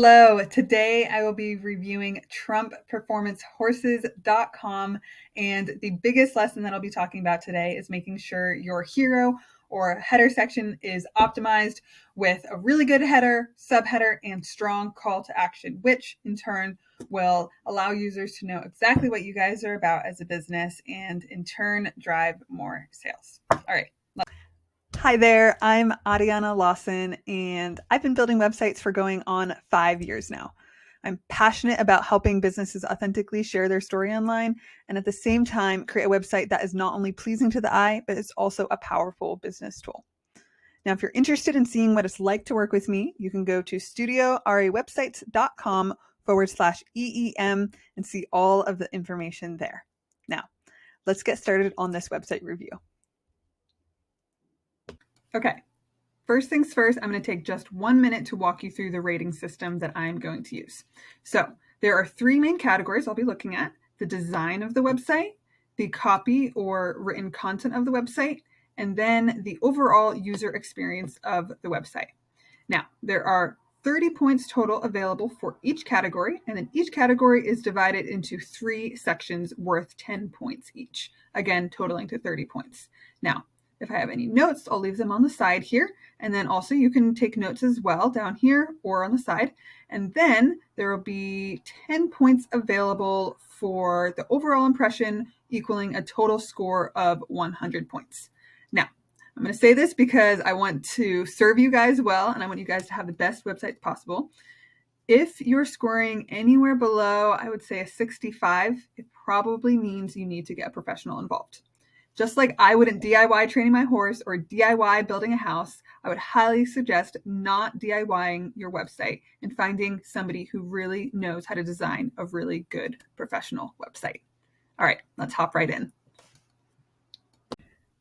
Hello, today I will be reviewing TrumpPerformanceHorses.com, and the biggest lesson that I'll be talking about today is making sure your hero or header section is optimized with a really good header, subheader, and strong call to action, which in turn will allow users to know exactly what you guys are about as a business and in turn drive more sales. All right. Hi there, I'm Ariana Lawson, and I've been building websites for going on 5 years now. I'm passionate about helping businesses authentically share their story online and at the same time create a website that is not only pleasing to the eye, but is also a powerful business tool. Now, if you're interested in seeing what it's like to work with me, you can go to studiorawebsites.com/EEM and see all of the information there. Now, let's get started on this website review. Okay. First things first, I'm going to take just 1 minute to walk you through the rating system that I'm going to use. So there are 3 main categories I'll be looking at: the design of the website, the copy or written content of the website, and then the overall user experience of the website. Now, there are 30 points total available for each category, and then each category is divided into 3 sections worth 10 points each, again, totaling to 30 points. Now, if I have any notes, I'll leave them on the side here. And then also you can take notes as well down here or on the side. And then there will be 10 points available for the overall impression, equaling a total score of 100 points. Now, I'm going to say this because I want to serve you guys well, and I want you guys to have the best websites possible. If you're scoring anywhere below, I would say a 65, it probably means you need to get a professional involved. Just like I wouldn't DIY training my horse or DIY building a house, I would highly suggest not DIYing your website and finding somebody who really knows how to design a really good professional website. All right, let's hop right in.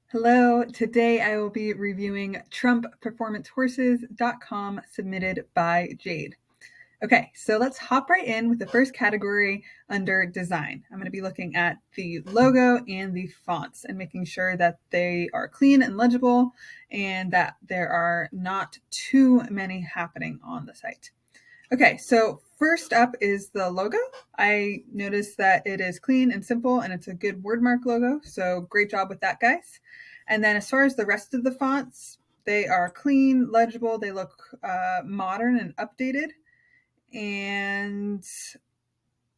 Hello, today I will be reviewing TrumpPerformanceHorses.com submitted by Jade. Okay, so let's hop right in with the first category under design. I'm going to be looking at the logo and the fonts and making sure that they are clean and legible and that there are not too many happening on the site. Okay, so first up is the logo. I noticed that it is clean and simple and it's a good wordmark logo, so great job with that, guys. And then as far as the rest of the fonts, they are clean, legible, they look modern and updated. And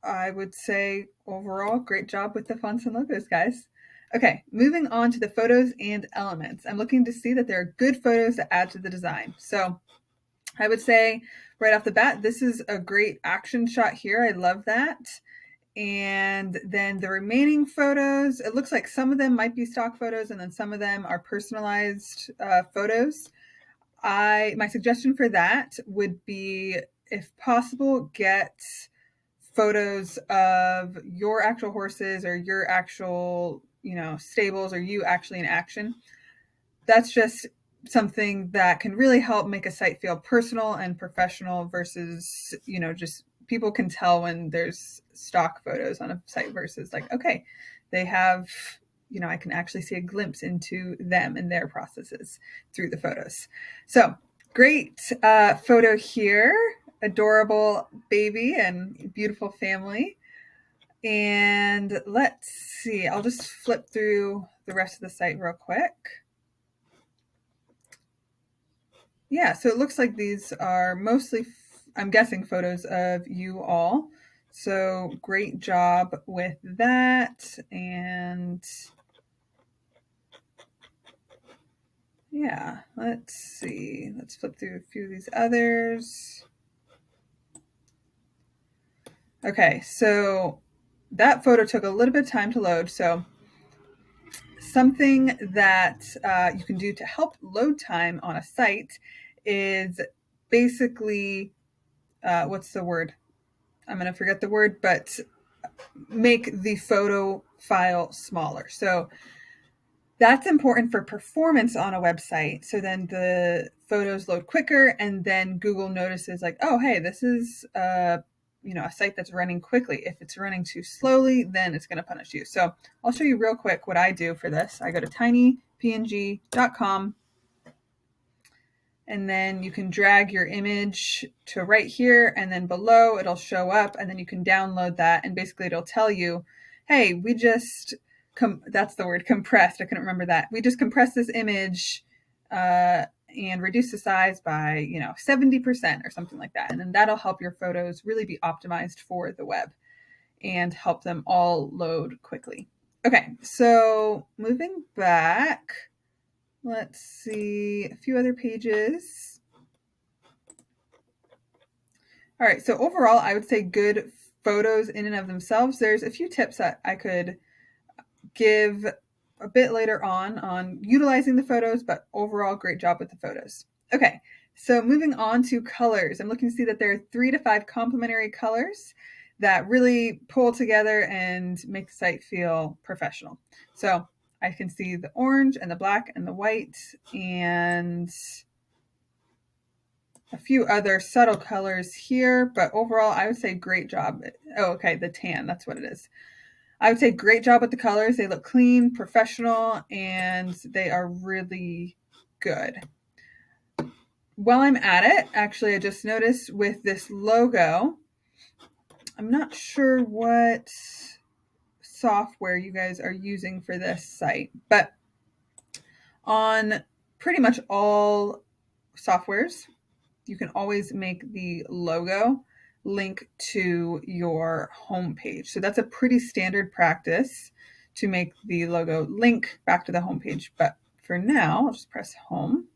I would say overall, great job with the fonts and logos, guys. Okay, moving on to the photos and elements. I'm looking to see that there are good photos to add to the design. So I would say right off the bat, this is a great action shot here. I love that. And then the remaining photos, it looks like some of them might be stock photos and then some of them are personalized photos. My suggestion for that would be, if possible, get photos of your actual horses or your actual, stables or you actually in action. That's just something that can really help make a site feel personal and professional versus, just people can tell when there's stock photos on a site versus like, okay, they have, I can actually see a glimpse into them and their processes through the photos. So great photo here. Adorable baby and beautiful family. And let's see, I'll just flip through the rest of the site real quick. Yeah, so it looks like these are mostly, I'm guessing, photos of you all. So great job with that. And yeah, let's see. Let's flip through a few of these others. Okay, so that photo took a little bit of time to load. So something that you can do to help load time on a site is basically, what's the word? I'm going to forget the word, but make the photo file smaller. So that's important for performance on a website. So then the photos load quicker and then Google notices like, oh, hey, this is a site that's running quickly. If it's running too slowly, then it's going to punish you. So I'll show you real quick what I do for this. I go to tinypng.com and then you can drag your image to right here, and then below it'll show up, and then you can download that, and basically it'll tell you, hey, we just that's the word, compressed. I couldn't remember that. We just compressed this image and reduce the size by 70% or something like that, and then that'll help your photos really be optimized for the web and help them all load quickly. Okay, so moving back, let's see a few other pages. All right, so overall, I would say good photos in and of themselves. There's a few tips that I could give a bit later on utilizing the photos, but overall, great job with the photos. Okay, so moving on to colors. I'm looking to see that there are 3 to 5 complementary colors that really pull together and make the site feel professional. So I can see the orange and the black and the white and a few other subtle colors here, but overall I would say great job. Oh, okay, the tan, that's what it is. I would say great job with the colors. They look clean, professional, and they are really good. While I'm at it, actually, I just noticed with this logo, I'm not sure what software you guys are using for this site, but on pretty much all softwares, you can always make the logo link to your homepage. So that's a pretty standard practice to make the logo link back to the homepage. But for now, I'll just press home.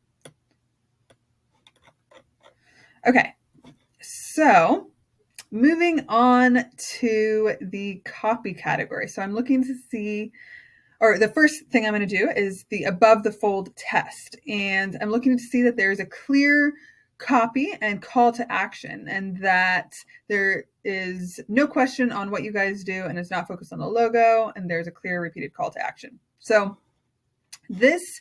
Okay, so moving on to the copy category. So I'm looking to see, or the first thing I'm going to do is the above the fold test. And I'm looking to see that there's a clear copy and call to action, and that there is no question on what you guys do, and it's not focused on the logo, and there's a clear repeated call to action. So this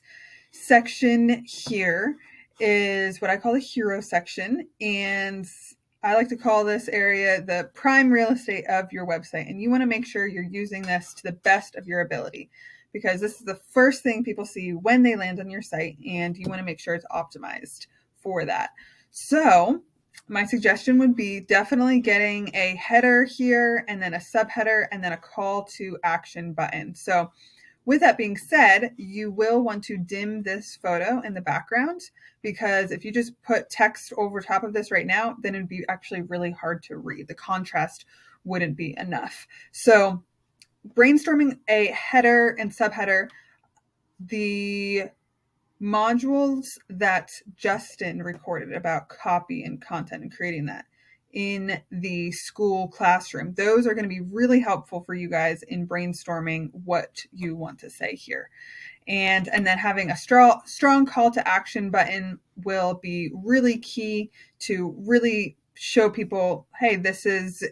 section here is what I call the hero section, and I like to call this area the prime real estate of your website. And you want to make sure you're using this to the best of your ability, because this is the first thing people see when they land on your site, and you want to make sure it's optimized for that. So my suggestion would be definitely getting a header here, and then a subheader, and then a call to action button. So with that being said, you will want to dim this photo in the background, because if you just put text over top of this right now, then it'd be actually really hard to read. The contrast wouldn't be enough. So brainstorming a header and subheader, the modules that Justin recorded about copy and content and creating that in the school classroom, those are going to be really helpful for you guys in brainstorming what you want to say here. And then having a strong call to action button will be really key to really show people, hey, this is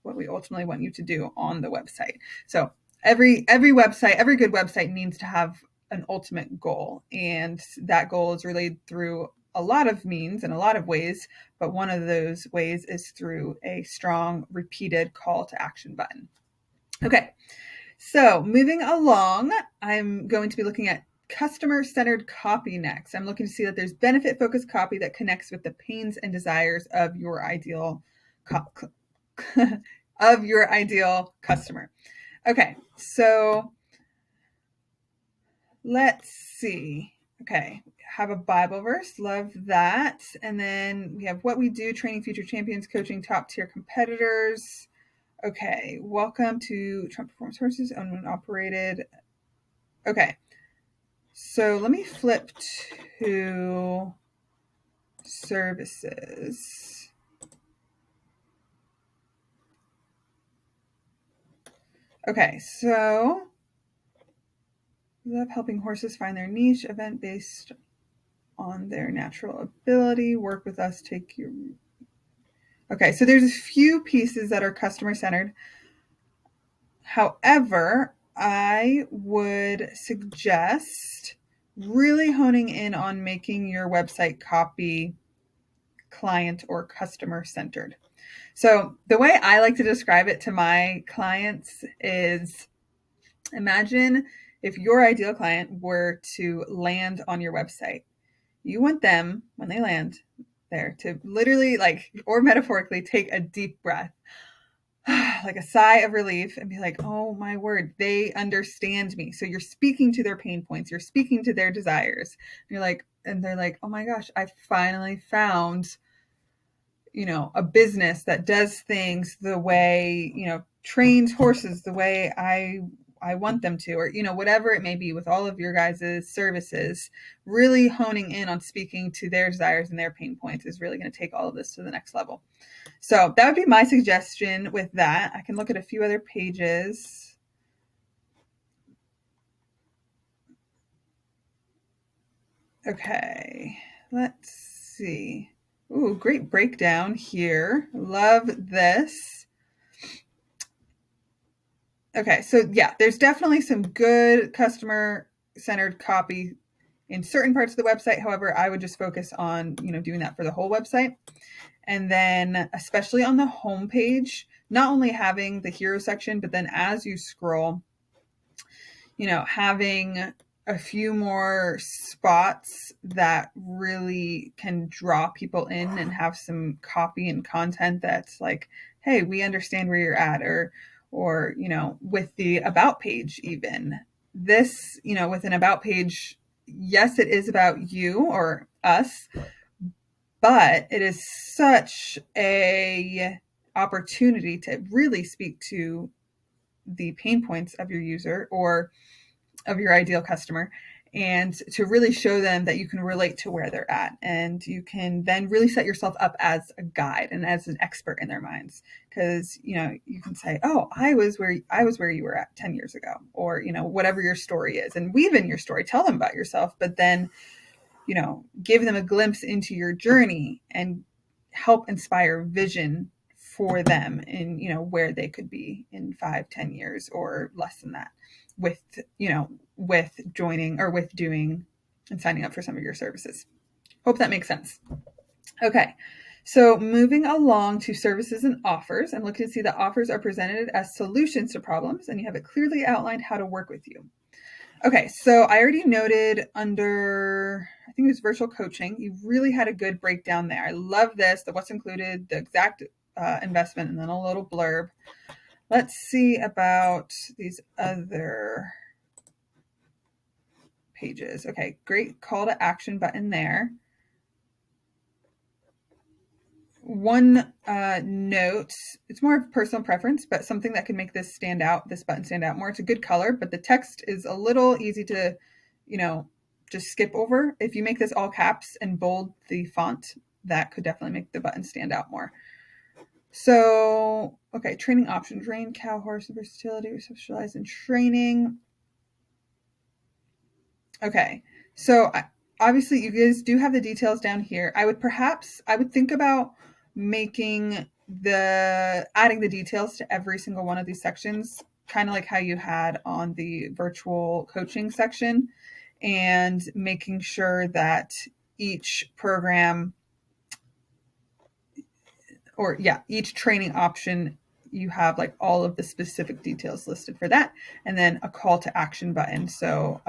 what we ultimately want you to do on the website. So every website, every good website needs to have an ultimate goal, and that goal is relayed through a lot of means and a lot of ways, but one of those ways is through a strong repeated call to action button. Okay, so moving along, I'm going to be looking at customer-centered copy next. I'm looking to see that there's benefit-focused copy that connects with the pains and desires of your ideal customer. Okay, so let's see. Okay, have a Bible verse. Love that. And then we have what we do, training future champions, coaching top tier competitors. Okay, welcome to Trump Performance Horses, owned and operated. Okay, so let me flip to services. Okay, so love helping horses find their niche, event based on their natural ability. Work with us, take your... Okay, so there's a few pieces that are customer centered. However, I would suggest really honing in on making your website copy client or customer centered. So the way I like to describe it to my clients is, imagine if your ideal client were to land on your website. you want them, when they land there, to literally, like, or metaphorically, take a deep breath, like a sigh of relief, and be like, oh my word, they understand me. So you're speaking to their pain points, you're speaking to their desires. You're like, and they're like, oh my gosh, I finally found, a business that does things the way, trains horses the way I want them to, or, whatever it may be with all of your guys' services. Really honing in on speaking to their desires and their pain points is really going to take all of this to the next level. So that would be my suggestion with that. I can look at a few other pages. Okay, let's see. Ooh, great breakdown here. Love this. Okay, so yeah, there's definitely some good customer-centered copy in certain parts of the website. However, I would just focus on, doing that for the whole website. And then especially on the home page, not only having the hero section, but then as you scroll, having a few more spots that really can draw people in and have some copy and content that's like, hey, we understand where you're at, or with the about page. Even this, with an about page, yes, it is about you or us, but it is such a opportunity to really speak to the pain points of your user or of your ideal customer, and to really show them that you can relate to where they're at, and you can then really set yourself up as a guide and as an expert in their minds. Because you can say, oh, I was where you were at 10 years ago, or whatever your story is, and weave in your story, tell them about yourself, but then give them a glimpse into your journey and help inspire vision for them in, where they could be in 5-10 years or less than that, with joining or with doing and signing up for some of your services. Hope that makes sense. Okay. So moving along to services and offers, I'm looking to see that offers are presented as solutions to problems, and you have it clearly outlined how to work with you. Okay, so I already noted under, I think it was virtual coaching, you really had a good breakdown there. I love this, the what's included, the exact investment, and then a little blurb. Let's see about these other pages. Okay, great call to action button there. One note, it's more of personal preference, but something that can make this button stand out more. It's a good color, but the text is a little easy to, just skip over. If you make this all caps and bold the font, that could definitely make the button stand out more. So, okay, training options, rein, cow, horse, and versatility, we specialize in training. Okay, so obviously you guys do have the details down here. I would think about adding the details to every single one of these sections, kind of like how you had on the virtual coaching section, and making sure that each program each training option, you have like all of the specific details listed for that, and then a call to action button. So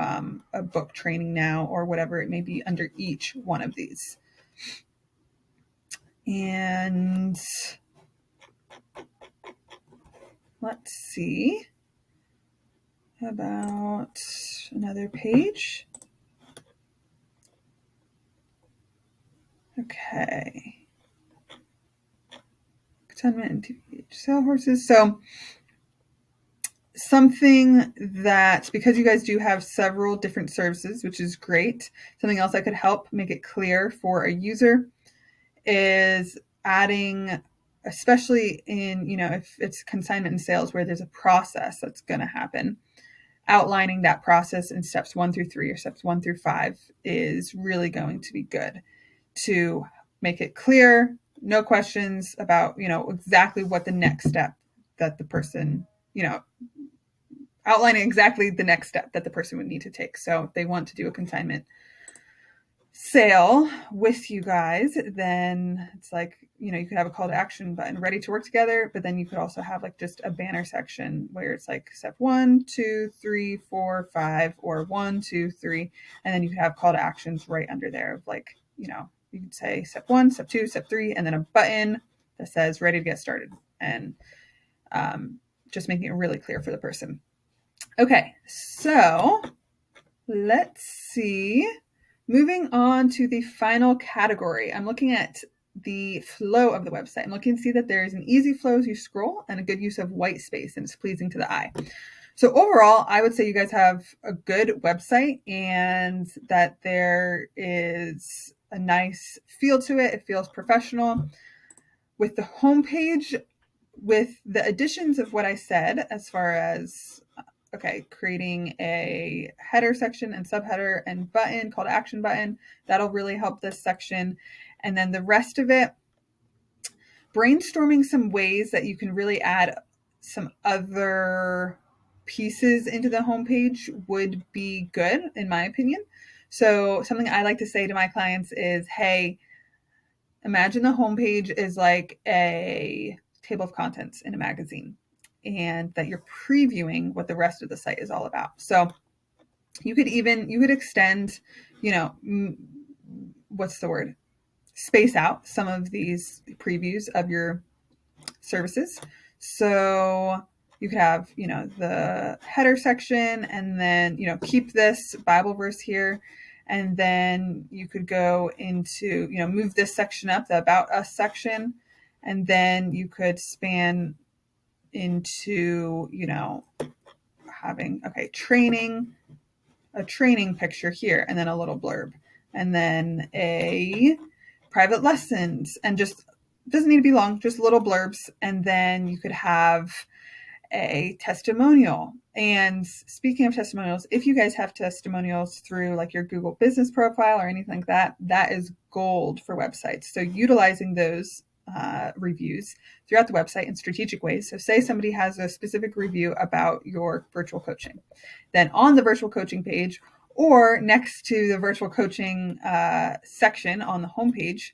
a book training now, or whatever it may be, under each one of these. And let's see about another page. Okay. Sell horses. So something that, because you guys do have several different services, which is great, something else that could help make it clear for a user is adding, especially in, if it's consignment and sales where there's a process that's going to happen, outlining that process in steps 1 through 3 or steps 1 through 5 is really going to be good to make it clear, no questions about, exactly what the next step that the person, outlining exactly the next step that the person would need to take. So if they want to do a consignment sale with you guys, then it's like, you could have a call to action button, ready to work together, but then you could also have like just a banner section where it's like step 1, 2, 3, 4, 5, or 1, 2, 3, and then you could have call to actions right under there of like, you could say step 1, step 2, step 3, and then a button that says ready to get started, and just making it really clear for the person. Okay, so let's see. Moving on to the final category, I'm looking at the flow of the website. I'm looking to see that there is an easy flow as you scroll and a good use of white space, and it's pleasing to the eye. So overall, I would say you guys have a good website and that there is a nice feel to it. It feels professional. With the homepage, with the additions of what I said, as far as creating a header section and subheader and button, call to action button, that'll really help this section. And then the rest of it, brainstorming some ways that you can really add some other pieces into the homepage would be good, in my opinion. So something I like to say to my clients is, hey, imagine the homepage is like a table of contents in a magazine, and that you're previewing what the rest of the site is all about. So you could extend, what's the word? Space out some of these previews of your services. So you could have, the header section, and then, keep this Bible verse here. And then you could go into, move this section up, the About Us section. And then you could span into, having, training, a training picture here, and then a little blurb, and then a private lessons, and just doesn't need to be long, just little blurbs. And then you could have a testimonial. And speaking of testimonials, if you guys have testimonials through like your Google business profile or anything like that, that is gold for websites. So utilizing those reviews throughout the website in strategic ways. So say somebody has a specific review about your virtual coaching, then on the virtual coaching page or next to the virtual coaching section on the homepage,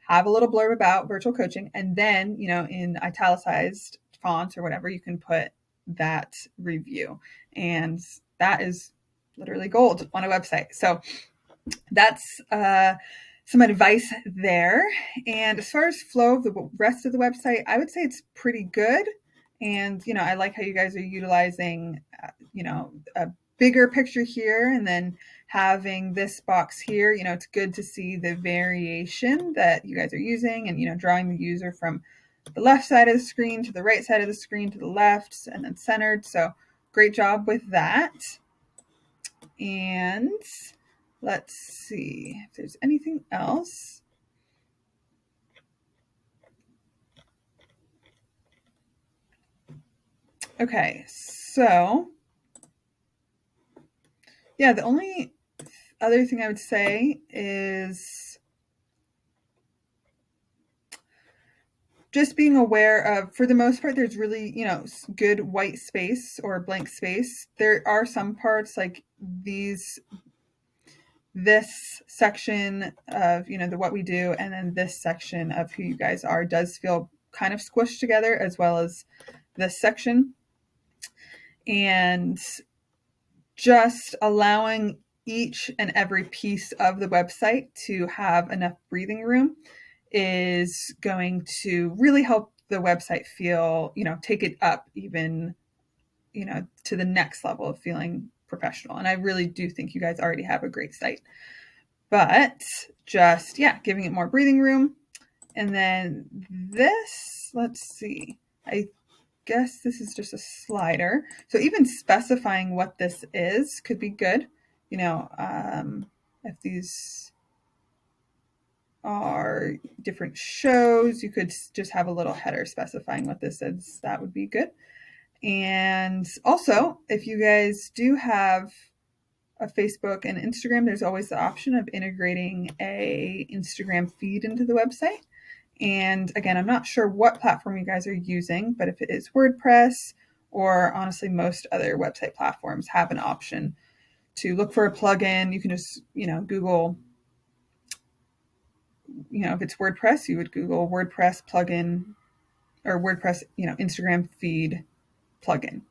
have a little blurb about virtual coaching, and then, in italicized font or whatever, you can put that review. And that is literally gold on a website. So that's some advice there. And as far as flow of the rest of the website, I would say it's pretty good. And, I like how you guys are utilizing, a bigger picture here, and then having this box here. It's good to see the variation that you guys are using, and, drawing the user from the left side of the screen to the right side of the screen to the left, and then centered. So great job with that. And let's see if there's anything else. Okay, so yeah, the only other thing I would say is just being aware of, for the most part, there's really, good white space or blank space. There are some parts like this section of, the what we do, and then this section of who you guys are does feel kind of squished together, as well as this section. And just allowing each and every piece of the website to have enough breathing room is going to really help the website feel, take it up even, to the next level of feeling professional. And I really do think you guys already have a great site, but just, giving it more breathing room. And then this, let's see, I guess this is just a slider. So even specifying what this is could be good. If these are different shows, you could just have a little header specifying what this is. That would be good. And also, if you guys do have a Facebook and Instagram, there's always the option of integrating a Instagram feed into the website. And again, I'm not sure what platform you guys are using, but if it is WordPress, or honestly most other website platforms have an option to look for a plugin. You can just, Google if it's WordPress, you would Google WordPress plugin or WordPress, Instagram feed plugin.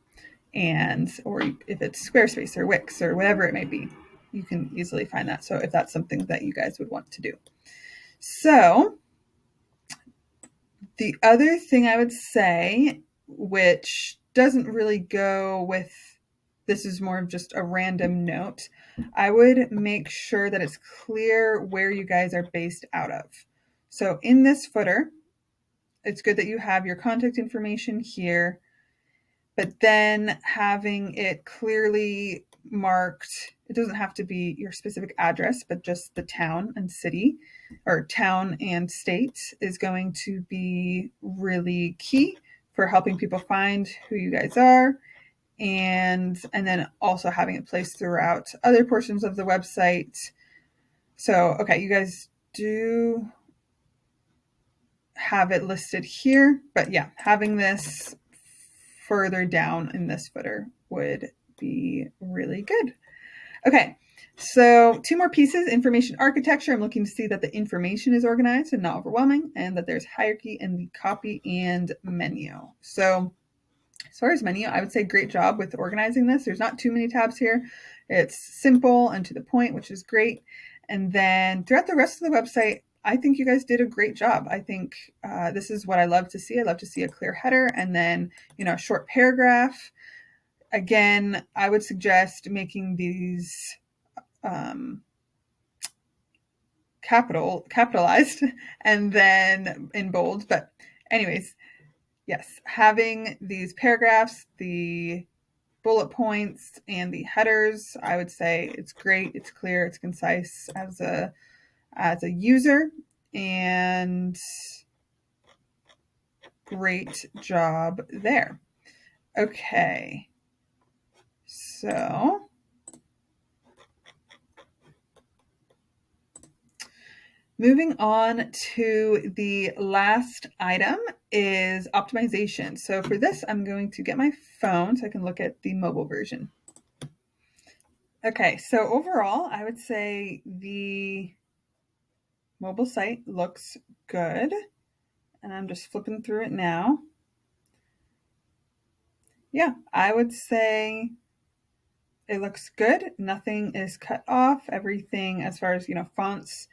Or if it's Squarespace or Wix or whatever it may be, you can easily find that. So if that's something that you guys would want to do. So the other thing I would say, which doesn't really go with, this is more of just a random note, I would make sure that it's clear where you guys are based out of. So in this footer, it's good that you have your contact information here, but then having it clearly marked, it doesn't have to be your specific address, but just the town and city or town and state is going to be really key for helping people find who you guys are. And then also having it placed throughout other portions of the website. So, okay, you guys do have it listed here, but yeah, having this further down in this footer would be really good. Okay, so 2 more pieces. Information architecture. I'm looking to see that the information is organized and not overwhelming, and that there's hierarchy in the copy and menu. So as far as menu, I would say great job with organizing this. There's not too many tabs here. It's simple and to the point, which is great. And then throughout the rest of the website, I think you guys did a great job. I think this is what I love to see. I love to see a clear header and then, a short paragraph. Again, I would suggest making these capitalized and then in bold. But anyways, yes, having these paragraphs, the bullet points, and the headers, I would say it's great. It's clear. It's concise as a user, and great job there. Okay, so moving on to the last item is optimization. So for this, I'm going to get my phone so I can look at the mobile version. Okay, so overall, I would say the mobile site looks good. And I'm just flipping through it now. Yeah, I would say it looks good. Nothing is cut off. Everything, as far as, fonts,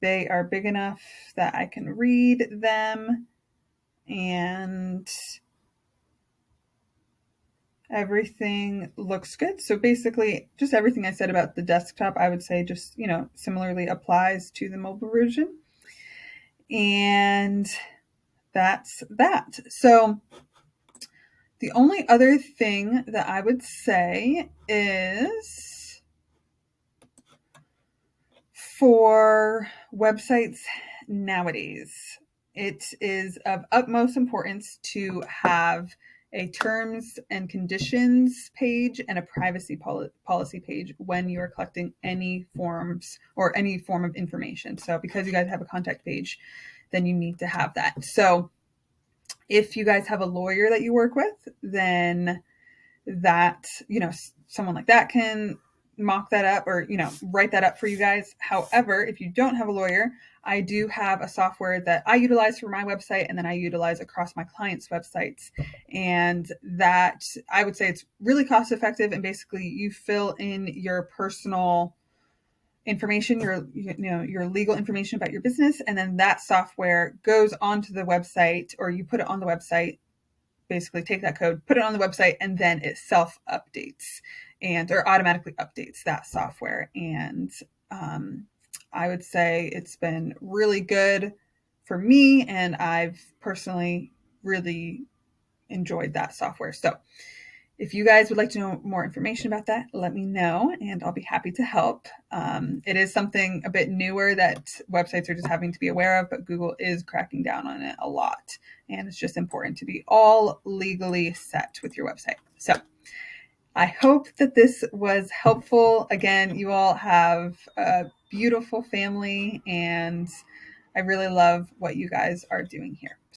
they are big enough that I can read them. And everything looks good. So basically, just everything I said about the desktop, I would say just, similarly applies to the mobile version. And that's that. So the only other thing that I would say is for websites nowadays, it is of utmost importance to have a terms and conditions page and a privacy policy page when you are collecting any forms or any form of information. So because you guys have a contact page, then you need to have that. So if you guys have a lawyer that you work with, then that, someone like that can mock that up or, write that up for you guys. However, if you don't have a lawyer, I do have a software that I utilize for my website and then I utilize across my clients' websites. And that, I would say, it's really cost effective. And basically you fill in your personal information, your legal information about your business, and then that software goes onto the website, or you put it on the website, basically take that code, put it on the website, and then it self updates or automatically updates that software. And I would say it's been really good for me, and I've personally really enjoyed that software. So if you guys would like to know more information about that, let me know and I'll be happy to help. It is something a bit newer that websites are just having to be aware of, but Google is cracking down on it a lot. And it's just important to be all legally set with your website. So I hope that this was helpful. Again, you all have a beautiful family and I really love what you guys are doing here.